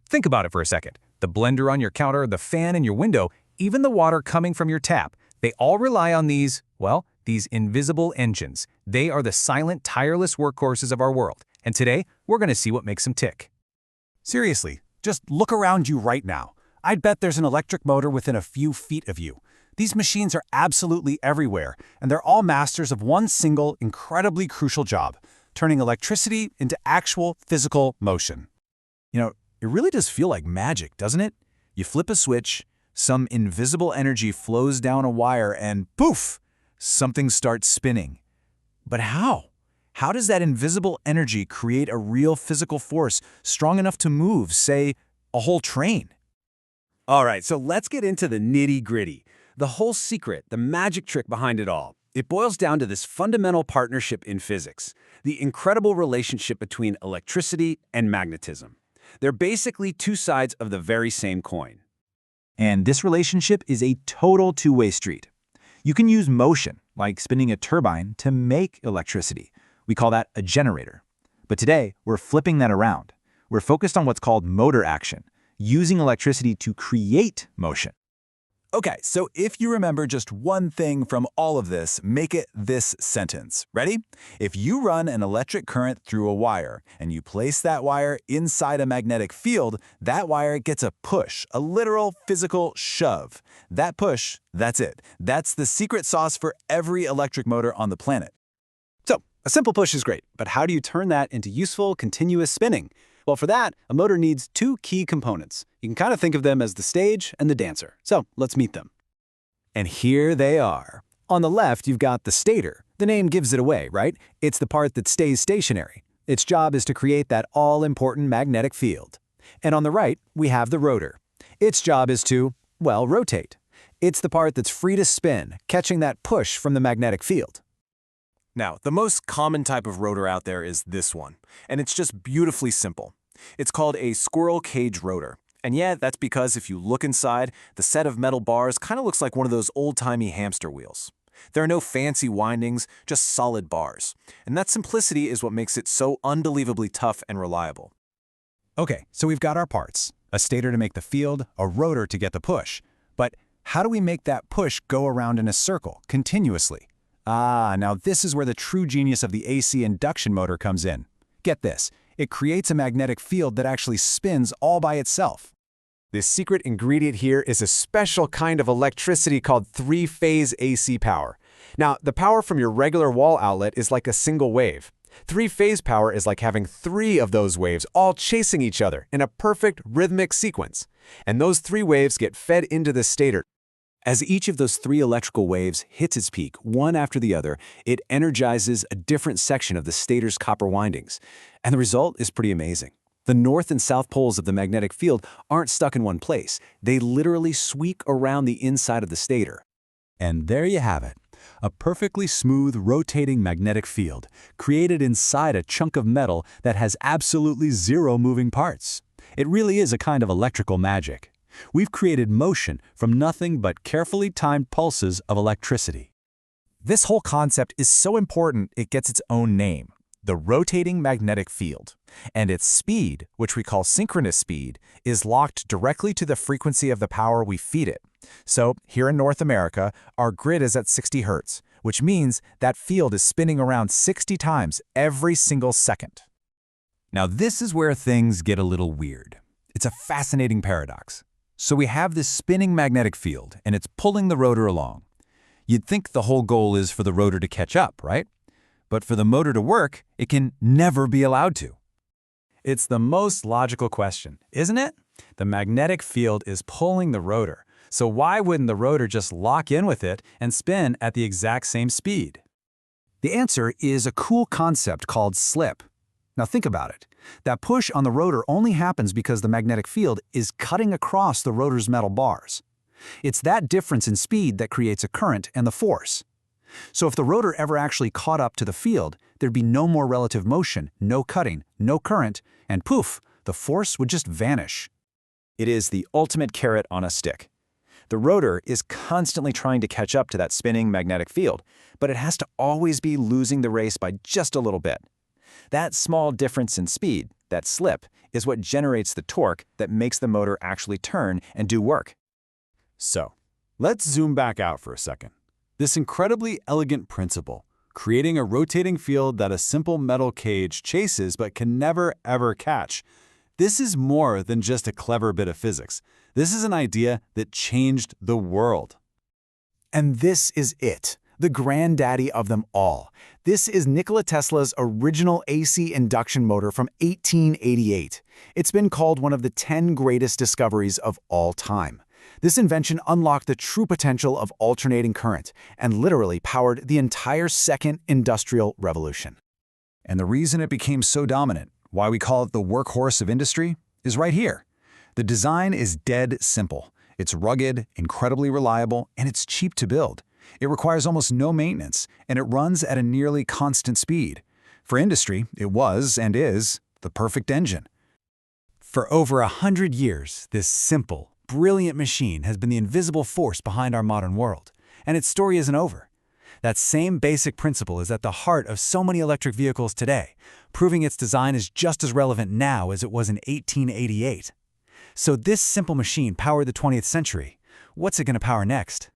Think about it for a second. The blender on your counter, the fan in your window, even the water coming from your tap, they all rely on these invisible engines. They are the silent, tireless workhorses of our world. And today, we're going to see what makes them tick. Seriously, just look around you right now. I'd bet there's an electric motor within a few feet of you. These machines are absolutely everywhere, and they're all masters of one single, incredibly crucial job: turning electricity into actual physical motion. It really does feel like magic, doesn't it? You flip a switch, some invisible energy flows down a wire, and poof, something starts spinning. But how? How does that invisible energy create a real physical force strong enough to move, say, a whole train? All right, so let's get into the nitty-gritty. The whole secret, the magic trick behind it all. It boils down to this fundamental partnership in physics, the incredible relationship between electricity and magnetism. They're basically two sides of the very same coin. And this relationship is a total two-way street. You can use motion, like spinning a turbine, to make electricity. We call that a generator. But today, we're flipping that around. We're focused on what's called motor action, using electricity to create motion. Okay, so if you remember just one thing from all of this, make it this sentence. Ready? If you run an electric current through a wire and you place that wire inside a magnetic field, that wire gets a push, a literal physical shove. That push, that's it. That's the secret sauce for every electric motor on the planet. So, a simple push is great, but how do you turn that into useful, continuous spinning? Well, for that, a motor needs two key components. You can kind of think of them as the stage and the dancer. So, let's meet them. And here they are. On the left, you've got the stator. The name gives it away, right? It's the part that stays stationary. Its job is to create that all-important magnetic field. And on the right, we have the rotor. Its job is to, rotate. It's the part that's free to spin, catching that push from the magnetic field. Now, the most common type of rotor out there is this one, and it's just beautifully simple. It's called a squirrel cage rotor. And yeah, that's because if you look inside, the set of metal bars kind of looks like one of those old-timey hamster wheels. There are no fancy windings, just solid bars. And that simplicity is what makes it so unbelievably tough and reliable. Okay, so we've got our parts. A stator to make the field, a rotor to get the push. But how do we make that push go around in a circle, continuously? Now this is where the true genius of the AC induction motor comes in. Get this, it creates a magnetic field that actually spins all by itself. This secret ingredient here is a special kind of electricity called three-phase AC power. Now, the power from your regular wall outlet is like a single wave. Three-phase power is like having three of those waves all chasing each other in a perfect rhythmic sequence. And those three waves get fed into the stator. As each of those three electrical waves hits its peak, one after the other, it energizes a different section of the stator's copper windings. And the result is pretty amazing. The north and south poles of the magnetic field aren't stuck in one place. They literally sweep around the inside of the stator. And there you have it, a perfectly smooth, rotating magnetic field, created inside a chunk of metal that has absolutely zero moving parts. It really is a kind of electrical magic. We've created motion from nothing but carefully timed pulses of electricity. This whole concept is so important it gets its own name, the rotating magnetic field. And its speed, which we call synchronous speed, is locked directly to the frequency of the power we feed it. So here in North America, our grid is at 60 Hertz, which means that field is spinning around 60 times every single second. Now this is where things get a little weird. It's a fascinating paradox. So we have this spinning magnetic field, and it's pulling the rotor along. You'd think the whole goal is for the rotor to catch up, right? But for the motor to work, it can never be allowed to. It's the most logical question, isn't it? The magnetic field is pulling the rotor, so why wouldn't the rotor just lock in with it and spin at the exact same speed? The answer is a cool concept called slip. Now think about it. That push on the rotor only happens because the magnetic field is cutting across the rotor's metal bars. It's that difference in speed that creates a current and the force. So if the rotor ever actually caught up to the field, there'd be no more relative motion, no cutting, no current, and poof, the force would just vanish. It is the ultimate carrot on a stick. The rotor is constantly trying to catch up to that spinning magnetic field, but it has to always be losing the race by just a little bit. That small difference in speed, that slip, is what generates the torque that makes the motor actually turn and do work. So, let's zoom back out for a second. This incredibly elegant principle, creating a rotating field that a simple metal cage chases but can never, ever catch. This is more than just a clever bit of physics. This is an idea that changed the world. And this is it, the granddaddy of them all. This is Nikola Tesla's original AC induction motor from 1888. It's been called one of the 10 greatest discoveries of all time. This invention unlocked the true potential of alternating current and literally powered the entire second industrial revolution. And the reason it became so dominant, why we call it the workhorse of industry, is right here. The design is dead simple. It's rugged, incredibly reliable, and it's cheap to build. It requires almost no maintenance, and it runs at a nearly constant speed. For industry, it was, and is, the perfect engine. For over 100 years, this simple, brilliant machine has been the invisible force behind our modern world. And its story isn't over. That same basic principle is at the heart of so many electric vehicles today, proving its design is just as relevant now as it was in 1888. So this simple machine powered the 20th century. What's it going to power next?